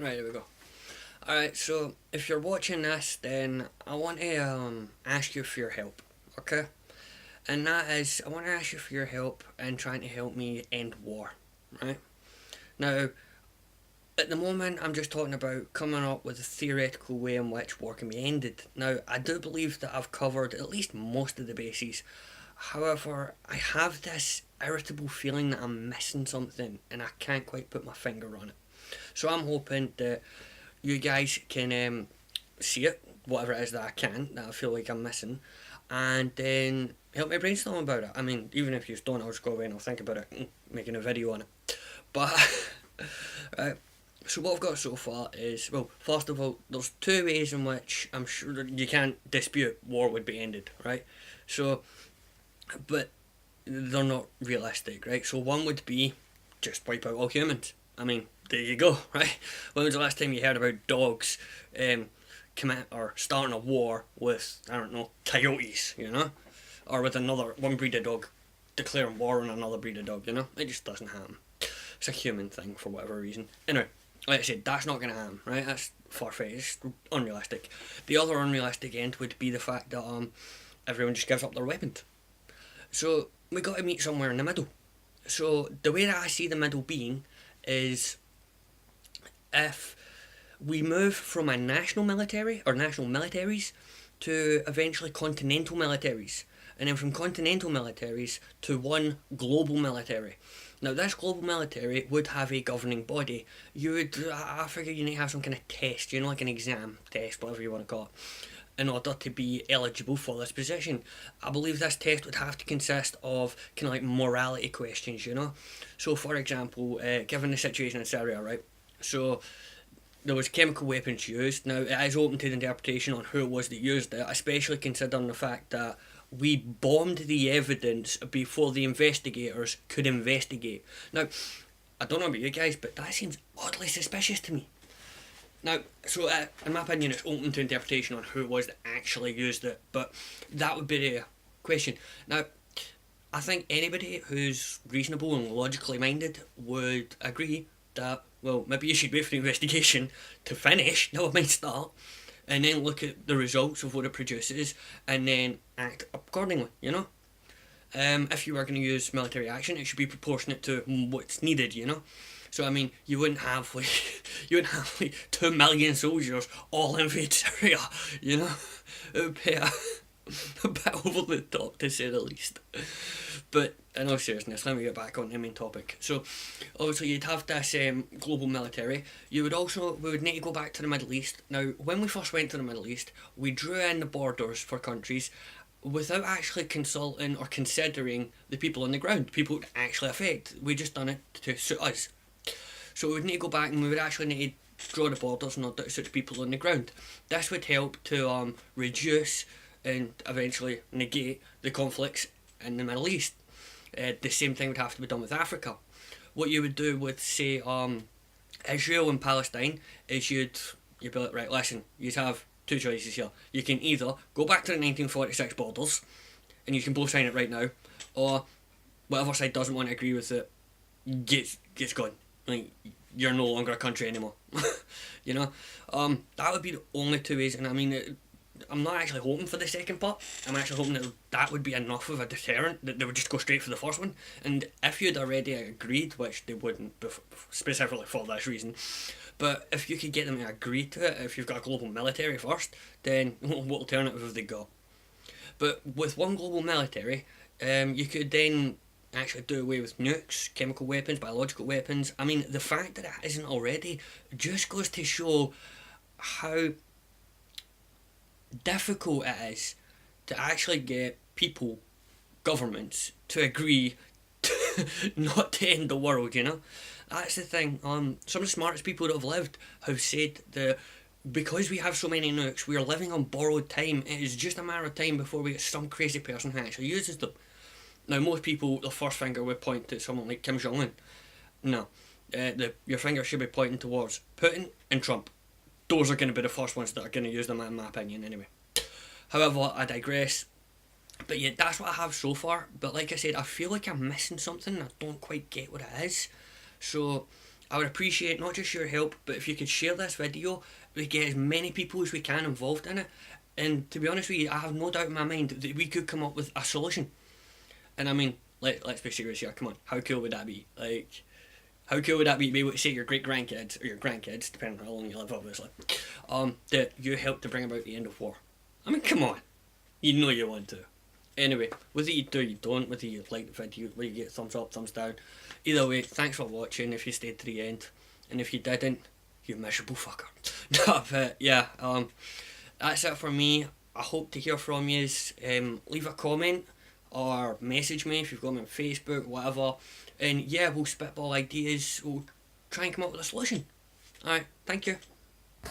Right, there we go. Alright, so if you're watching this, then I want to ask you for your help, okay? And that is, I want to ask you for your help in trying to help me end war, right? Now, at the moment, I'm just talking about coming up with a theoretical way in which war can be ended. Now, I do believe that I've covered at least most of the bases. However, I have this irritable feeling that I'm missing something and I can't quite put my finger on it. So I'm hoping that you guys can see it, whatever it is that I can, that I feel like I'm missing, and then help me brainstorm about it. I mean, even if you don't, I'll just go away and I'll think about it, making a video on it. But, right, so what I've got so far is, well, first of all, there's two ways in which I'm sure that you can't dispute war would be ended, right? So, but they're not realistic, right? So one would be just wipe out all humans. I mean, there you go, right? When was the last time you heard about dogs commit or starting a war with, I don't know, coyotes, you know? Or with another, one breed of dog declaring war on another breed of dog, you know? It just doesn't happen. It's a human thing for whatever reason. Anyway, like I said, that's not going to happen, right? That's far-fetched, unrealistic. The other unrealistic end would be the fact that everyone just gives up their weapons. So we got to meet somewhere in the middle. So the way that I see the middle being is if we move from a national military or national militaries to eventually continental militaries, and then from continental militaries to one global military. Now, this global military would have a governing body. You would, I figure you need to have some kind of test, you know, like an exam test, whatever you want to call it, in order to be eligible for this position. I believe this test would have to consist of kind of like morality questions, you know. So, for example, given the situation in Syria, right? So, there was chemical weapons used. Now, it is open to the interpretation on who it was that used it, especially considering the fact that we bombed the evidence before the investigators could investigate. Now, I don't know about you guys, but that seems oddly suspicious to me. Now, so in my opinion, it's open to interpretation on who it was that actually used it, but that would be the question. Now, I think anybody who's reasonable and logically minded would agree that, well, maybe you should wait for the investigation to finish, never mind start, and then look at the results of what it produces, and then act accordingly, you know? If you are going to use military action, it should be proportionate to what's needed, you know? So I mean, you wouldn't have like 2 million soldiers all invade Syria, you know? It would be a bit over the top to say the least. But in all seriousness, let me get back on the main topic. So, obviously, you'd have this global military. We would need to go back to the Middle East. Now, when we first went to the Middle East, we drew in the borders for countries without actually consulting or considering the people on the ground, people it actually affect. We just done it to suit us. So we would need to go back and we would actually need to draw the borders in order to suit people on the ground. This would help to reduce and eventually negate the conflicts in the Middle East. The same thing would have to be done with Africa. What you would do with, say, Israel and Palestine is you'd be like, right, listen, you'd have two choices here. You can either go back to the 1946 borders, and you can both sign it right now, or whatever side doesn't want to agree with it gets gone. Like, you're no longer a country anymore. You know, that would be the only two ways, and I mean, I'm not actually hoping for the second part. I'm actually hoping that that would be enough of a deterrent that they would just go straight for the first one. And if you'd already agreed, which they wouldn't specifically for this reason, but if you could get them to agree to it, if you've got a global military first, then what alternative have they got? But with one global military, you could then actually do away with nukes, chemical weapons, biological weapons. I mean, the fact that it isn't already just goes to show how difficult it is to actually get people, governments, to agree not to end the world, you know? That's the thing. Some of the smartest people that have lived have said that because we have so many nukes, we are living on borrowed time. It is just a matter of time before we get some crazy person who actually uses them. Now, most people, their first finger would point to someone like Kim Jong-un. No. Your finger should be pointing towards Putin and Trump. Those are going to be the first ones that are going to use them, in my opinion, anyway. However, I digress. But yeah, that's what I have so far. But like I said, I feel like I'm missing something. I don't quite get what it is. So I would appreciate not just your help, but if you could share this video, we get as many people as we can involved in it. And to be honest with you, I have no doubt in my mind that we could come up with a solution. And I mean, let's be serious here. Come on, how cool would that be? Like, how cool would that be to be able to say to your great grandkids or your grandkids, depending on how long you live, obviously, that you helped to bring about the end of war? I mean, come on, you know you want to. Anyway, whether you do or you don't, whether you like the video, whether you get thumbs up, thumbs down, either way, thanks for watching if you stayed to the end, and if you didn't, you miserable fucker. No, but yeah, that's it for me. I hope to hear from you. Leave a comment or message me if you've got me on Facebook, whatever, and yeah, we'll spitball ideas, we'll try and come up with a solution. Alright, thank you.